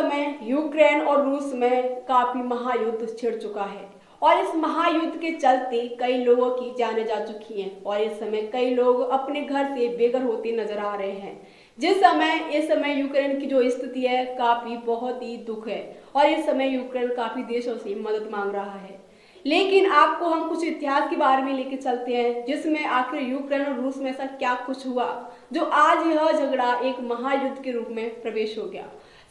समय यूक्रेन और रूस में काफी महायुद्ध छिड़ चुका है और इस महायुद्ध के चलते कई लोगों की जानें जा चुकी हैं और इस समय कई लोग अपने घर से बेघर होते नजर आ रहे हैं। इस समय यूक्रेन की जो स्थिति है काफी बहुत ही दुख है और इस समय यूक्रेन काफी देशों से मदद मांग रहा है। लेकिन आपको हम कुछ इतिहास के बारे में लेके चलते हैं जिसमें आखिर यूक्रेन और रूस में ऐसा क्या कुछ हुआ जो आज यह झगड़ा एक महायुद्ध के रूप में प्रवेश हो गया।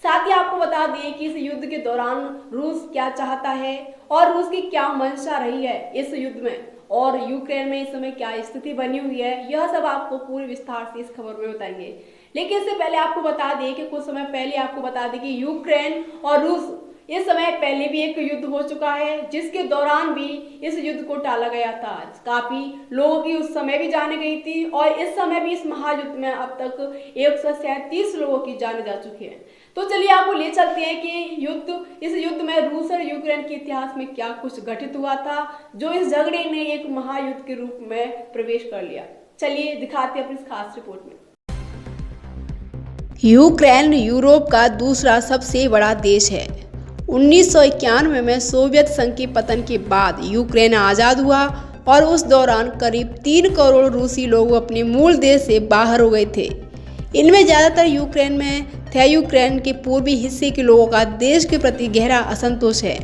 साथ ही आपको बता दें कि इस युद्ध के दौरान रूस क्या चाहता है और रूस की क्या मंशा रही है इस युद्ध में और यूक्रेन में इस समय क्या स्थिति बनी हुई है, यह सब आपको पूरे विस्तार से इस खबर में बताएंगे। लेकिन इससे पहले आपको बता दें कि कुछ समय पहले आपको बता दें कि यूक्रेन और रूस इस समय पहले भी एक युद्ध हो चुका है जिसके दौरान भी इस युद्ध को टाला गया था। काफी लोगों की उस समय भी जाने गई थी और इस समय भी इस महायुद्ध में अब तक 137 लोगों की जाने जा चुकी है। तो चलिए आपको ले चलते हैं कि इस युद्ध में रूस और यूक्रेन के इतिहास में क्या कुछ घटित हुआ था जो इस झगड़े ने एक महायुद्ध के रूप में प्रवेश कर लिया। चलिए दिखाते हैं अपनी इस खास रिपोर्ट में। यूक्रेन यूरोप का दूसरा सबसे बड़ा देश है। 1991 में सोवियत संघ के पतन के बाद यूक्रेन आज़ाद हुआ और उस दौरान करीब 3 करोड़ रूसी लोग अपने मूल देश से बाहर हो गए थे। इनमें ज़्यादातर यूक्रेन में थे। यूक्रेन के पूर्वी हिस्से के लोगों का देश के प्रति गहरा असंतोष है।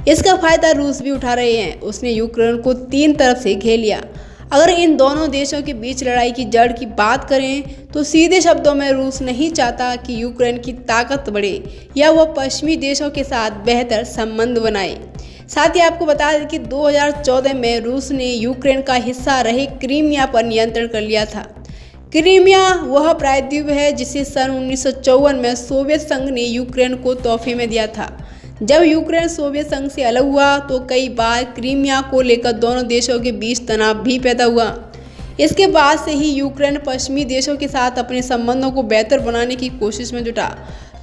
इसका फायदा रूस भी उठा रहे हैं। उसने यूक्रेन को 3 तरफ से घेर लिया। अगर इन दोनों देशों के बीच लड़ाई की जड़ की बात करें तो सीधे शब्दों में रूस नहीं चाहता कि यूक्रेन की ताकत बढ़े या वह पश्चिमी देशों के साथ बेहतर संबंध बनाए। साथ ही आपको बता दें कि 2014 में रूस ने यूक्रेन का हिस्सा रहे क्रीमिया पर नियंत्रण कर लिया था। क्रीमिया वह प्रायद्वीप है जिसे सन 1954 में सोवियत संघ ने यूक्रेन को तोहफे में दिया था। जब यूक्रेन सोवियत संघ से अलग हुआ तो कई बार क्रीमिया को लेकर दोनों देशों के बीच तनाव भी पैदा हुआ। इसके बाद से ही यूक्रेन पश्चिमी देशों के साथ अपने संबंधों को बेहतर बनाने की कोशिश में जुटा।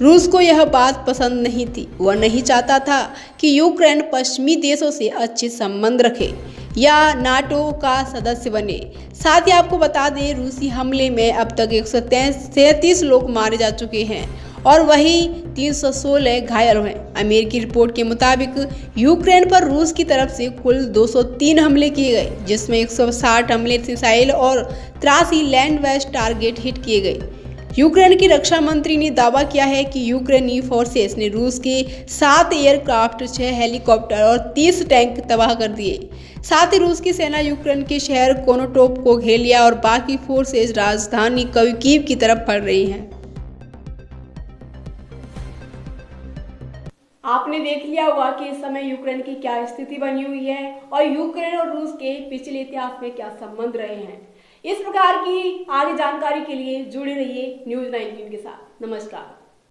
रूस को यह बात पसंद नहीं थी। वह नहीं चाहता था कि यूक्रेन पश्चिमी देशों से अच्छे संबंध रखे या नाटो का सदस्य बने। साथ ही आपको बता दें रूसी हमले में अब तक 137 लोग मारे जा चुके हैं और वही 316 घायल हुए। अमेरिकी रिपोर्ट के मुताबिक यूक्रेन पर रूस की तरफ से कुल 203 हमले किए गए जिसमें 160 हमले मिसाइल और 83 लैंड बेस्ड टारगेट हिट किए गए। यूक्रेन की रक्षा मंत्री ने दावा किया है कि यूक्रेनी फोर्सेस ने रूस के 7 एयरक्राफ्ट, 6 हेलीकॉप्टर और 30 टैंक तबाह कर दिए। साथ ही रूस की सेना यूक्रेन के शहर कोनोटोप को घेर लिया और बाकी फोर्सेस राजधानी कीव की तरफ बढ़ रही हैं। आपने देख लिया होगा कि इस समय यूक्रेन की क्या स्थिति बनी हुई है और यूक्रेन और रूस के पिछले इतिहास में क्या संबंध रहे हैं। इस प्रकार की आगे जानकारी के लिए जुड़े रहिए न्यूज़ 19 के साथ। नमस्कार।